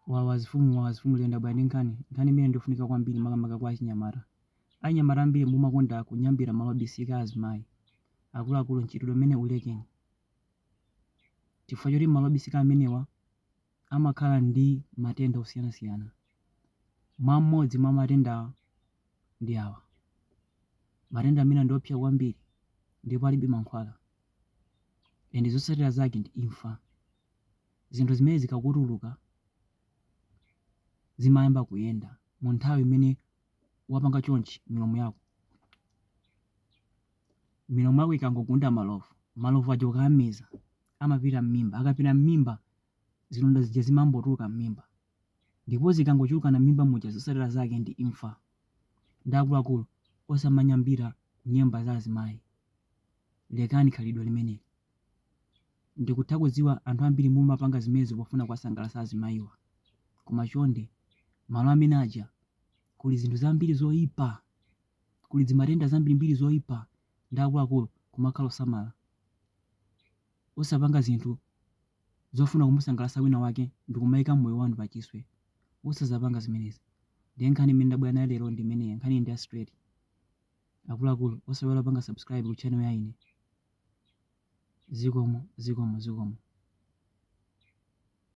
wazifumu lenda bwana nkhani imene ndofunika kwambiri makamaka kwa achinyamata. Achinyamata ambiri mumakonda kunyambira malo obisika azimayi. Akuluakulu mchitidwe mmene ulekeni. Chifukwa choti malo obisika amenewa amakhala ndi matenda osiyanasiyana. Mmodzi mwa matenda ndi awa. Matenda amene ndiopsa kwambiri ndipo alibe mankhwala. Ende zotsatira zake ndi imfa. Zinthu zimene zikakutuluka zimayamba kuyenda mu nthawi imene wapanga chonchi milomo yako. Milomo yako ikangogunda malovu aja ukameza amapita m'mimba. Akapita m'mimba zilonda zija zimambotuluka m'mimba. Ndipo zikangochuluka na m'mimba muja zotsatira zake ndi imfa. Ndi akuluakulu osamanyambira nyemba za azimayi. Lekani khalidwe limeneli. Ndikutha kudziwa anthu ambiri mumapanga zimenezo pofuna kuwasangalatsa azimayiwa. Koma chonde malo amene aja kuli zinthu zambiri zoyipa. Kuli zimatenda zambirimbiri zoyipa. Ndi akuluakulu kumakhala osamala. Osapanga zinthu zofuna kumusangalatsa wina wake ndikumayika moyo wanu pachiswe. Osazapanga zimenezi. Ndiye nkhani imene ndabwera nayo lero ndi imeneyi. Nkhani ndi ya straight. Akuluakulu osawala panga subscribe ku channel ya ine. Zikomo.